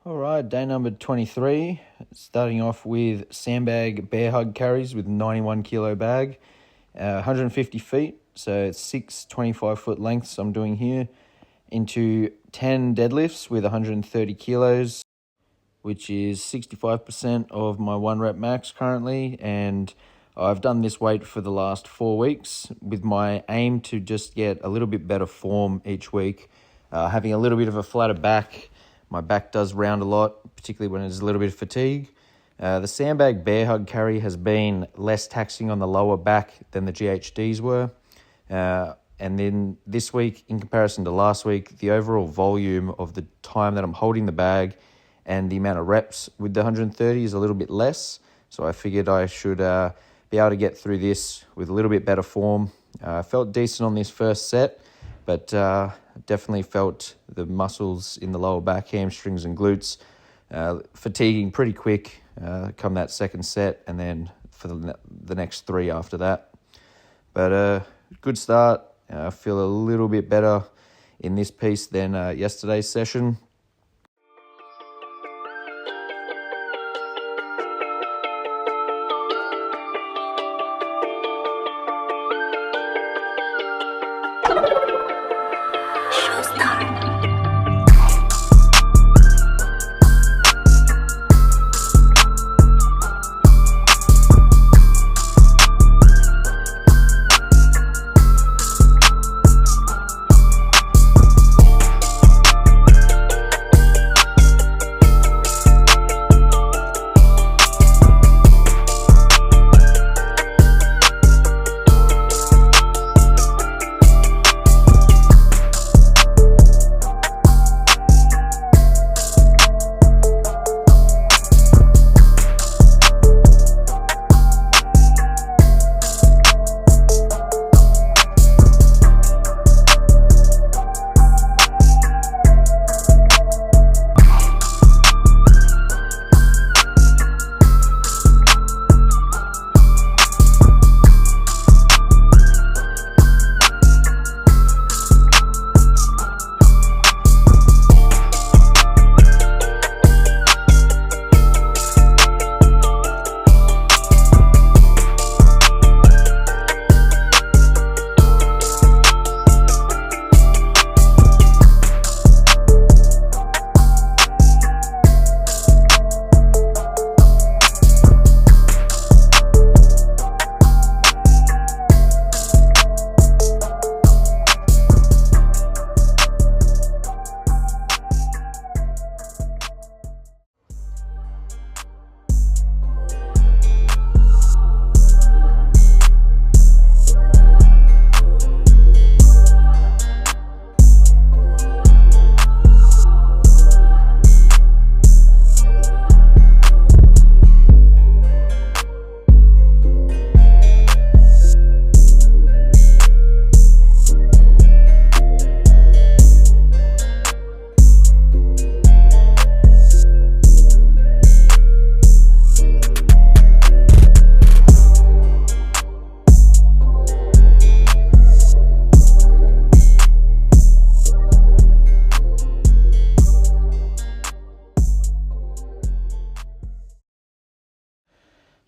All right, day number 23, starting off with sandbag bear hug carries with 91 kilo bag, 150 feet, so it's 6 25-foot lengths I'm doing here, into 10 deadlifts with 130 kilos, which is 65% of my 1 rep max currently, and I've done this weight for the last 4 weeks with my aim to just get a little bit better form each week, having a little bit of a flatter back. My back does round a lot, particularly when there's a little bit of fatigue. The sandbag bear hug carry has been less taxing on the lower back than the GHDs were. And then this week, in comparison to last week, the overall volume of the time that I'm holding the bag and the amount of reps with the 130 is a little bit less. So I figured I should be able to get through this with a little bit better form. I felt decent on this first set, but definitely felt the muscles in the lower back, hamstrings and glutes fatiguing pretty quick come that second set, and then for the next 3 after that. But good start. I feel a little bit better in this piece than yesterday's session.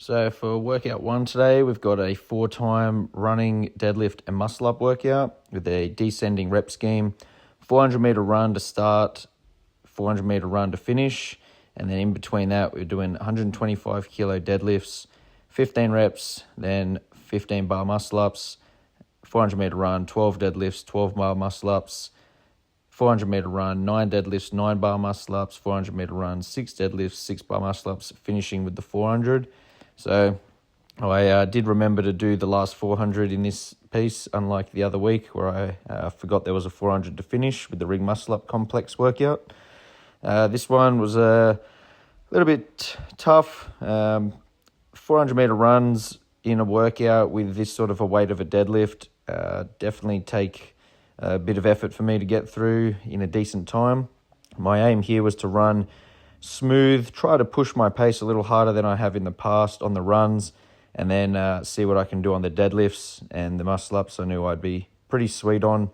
So for workout 1 today, we've got a 4-time running, deadlift and muscle up workout with a descending rep scheme, 400 meter run to start, 400 meter run to finish. And then in between that, we're doing 125 kilo deadlifts, 15 reps, then 15 bar muscle ups, 400 meter run, 12 deadlifts, 12 bar muscle ups, 400 meter run, 9 deadlifts, 9 bar muscle ups, 400 meter run, 6 deadlifts, 6 bar muscle ups, finishing with the 400. So I did remember to do the last 400 in this piece, unlike the other week where I forgot there was a 400 to finish with the ring muscle up complex workout. This one was a little bit tough. 400 meter runs in a workout with this sort of a weight of a deadlift definitely take a bit of effort for me to get through in a decent time. My aim here was to run smooth, try to push my pace a little harder than I have in the past on the runs, and then see what I can do on the deadlifts and the muscle ups I knew I'd be pretty sweet on.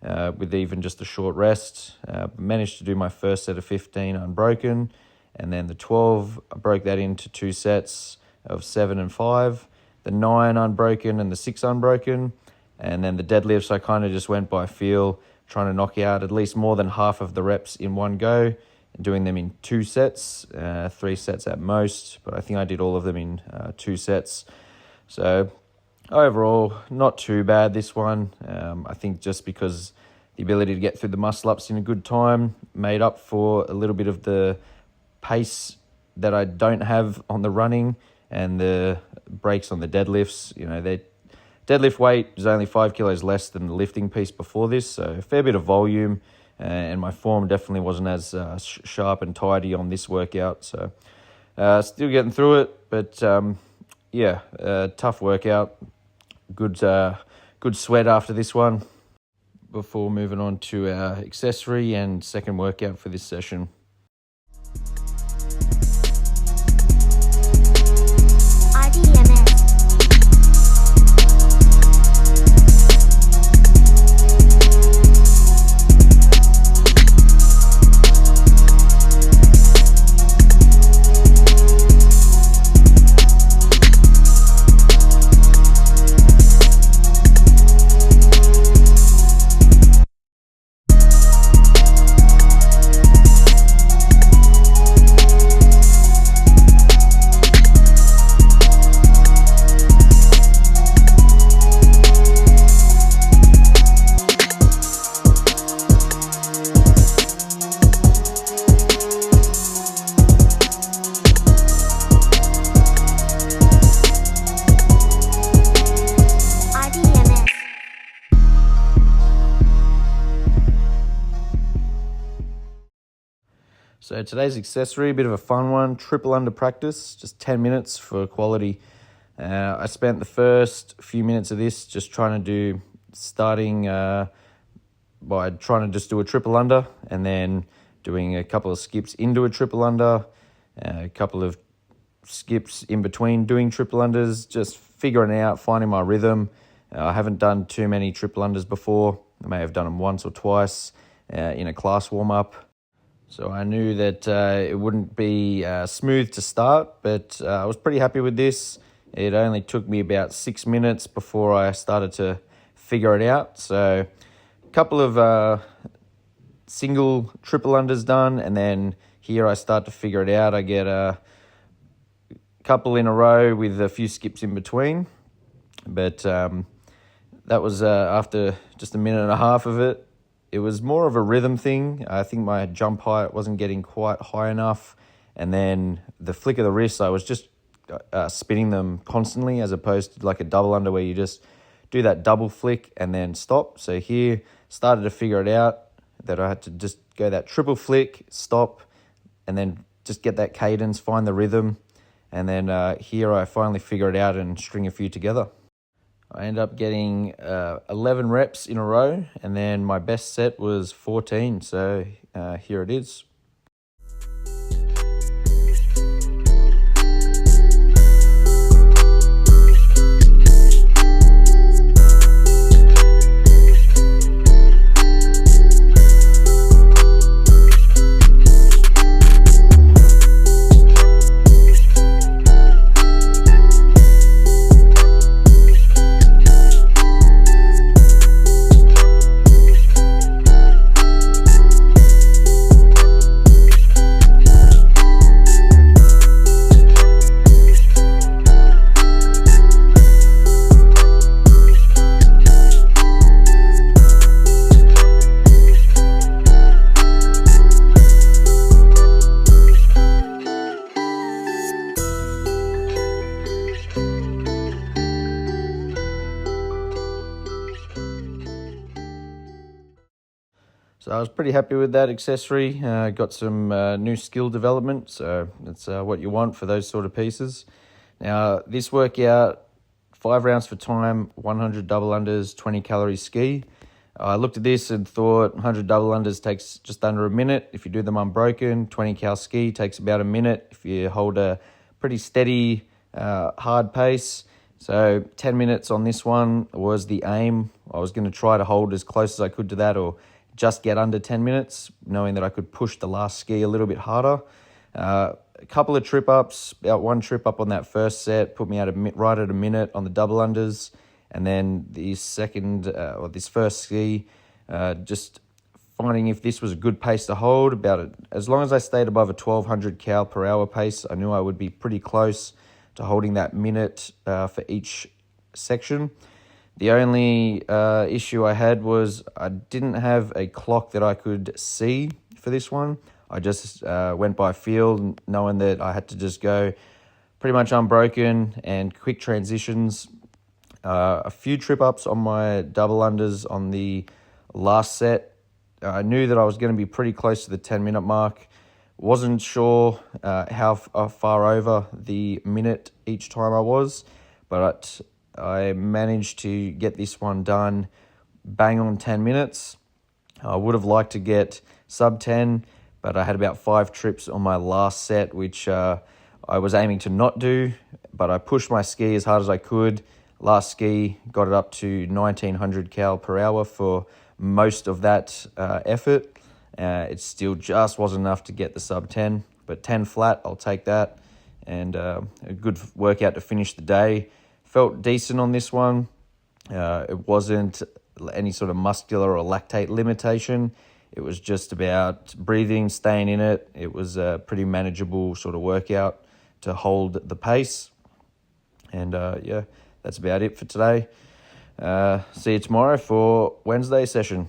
with even just a short rest. Managed to do my first set of 15 unbroken, and then the 12, I broke that into 2 sets of 7 and 5, the 9 unbroken and the 6 unbroken, and then the deadlifts I kind of just went by feel, trying to knock out at least more than half of the reps in one go, and doing them in 2 sets, 3 sets at most, but I think I did all of them in 2 sets. So overall, not too bad this one. I think just because the ability to get through the muscle-ups in a good time made up for a little bit of the pace that I don't have on the running and the breaks on the deadlifts. You know, their deadlift weight is only 5 kilos less than the lifting piece before this, so a fair bit of volume, and my form definitely wasn't as sharp and tidy on this workout. So still getting through it, but yeah, tough workout. Good sweat after this one. Before moving on to our accessory and second workout for this session. So today's accessory, a bit of a fun one, triple under practice, just 10 minutes for quality. I spent the first few minutes of this just starting by trying to just do a triple under, and then doing a couple of skips into a triple under, a couple of skips in between doing triple unders, just figuring out, finding my rhythm. I haven't done too many triple unders before. I may have done them once or twice in a class warm-up. So I knew that it wouldn't be smooth to start, but I was pretty happy with this. It only took me about 6 minutes before I started to figure it out. So a couple of single triple unders done, and then here I start to figure it out. I get a couple in a row with a few skips in between, but that was after just a minute and a half of it. It was more of a rhythm thing. I think my jump height wasn't getting quite high enough. And then the flick of the wrist, I was just spinning them constantly, as opposed to like a double under where you just do that double flick and then stop. So here, started to figure it out that I had to just go that triple flick, stop, and then just get that cadence, find the rhythm. And then here I finally figure it out and string a few together. I ended up getting 11 reps in a row, and then my best set was 14. So here it is. So I was pretty happy with that accessory. Got some new skill development, so that's what you want for those sort of pieces. Now, this workout, 5 rounds for time, 100 double unders, 20 calories ski. I looked at this and thought 100 double unders takes just under a minute. If you do them unbroken, 20 cal ski takes about a minute. If you hold a pretty steady, hard pace, So 10 minutes on this one was the aim. I was going to try to hold as close as I could to that, or just get under 10 minutes, knowing that I could push the last ski a little bit harder. A couple of trip ups, about one trip up on that first set, put me right at a minute on the double unders. And then the this first ski, just finding if this was a good pace to hold. As long as I stayed above a 1200 cal per hour pace, I knew I would be pretty close to holding that minute for each section. The only issue I had was I didn't have a clock that I could see for this one. I just went by feel, knowing that I had to just go pretty much unbroken and quick transitions. A few trip ups on my double unders on the last set. I knew that I was going to be pretty close to the 10-minute mark. Wasn't sure how far over the minute each time I was, but I managed to get this one done bang on 10 minutes. I would have liked to get sub 10, but I had about 5 trips on my last set, which I was aiming to not do, but I pushed my ski as hard as I could. Last ski got it up to 1900 cal per hour for most of that effort. It still just wasn't enough to get the sub 10, but 10 flat, I'll take that. And a good workout to finish the day. Felt decent on this one. It wasn't any sort of muscular or lactate limitation. It was just about breathing, staying in it. It was a pretty manageable sort of workout to hold the pace. And that's about it for today. See you tomorrow for Wednesday session.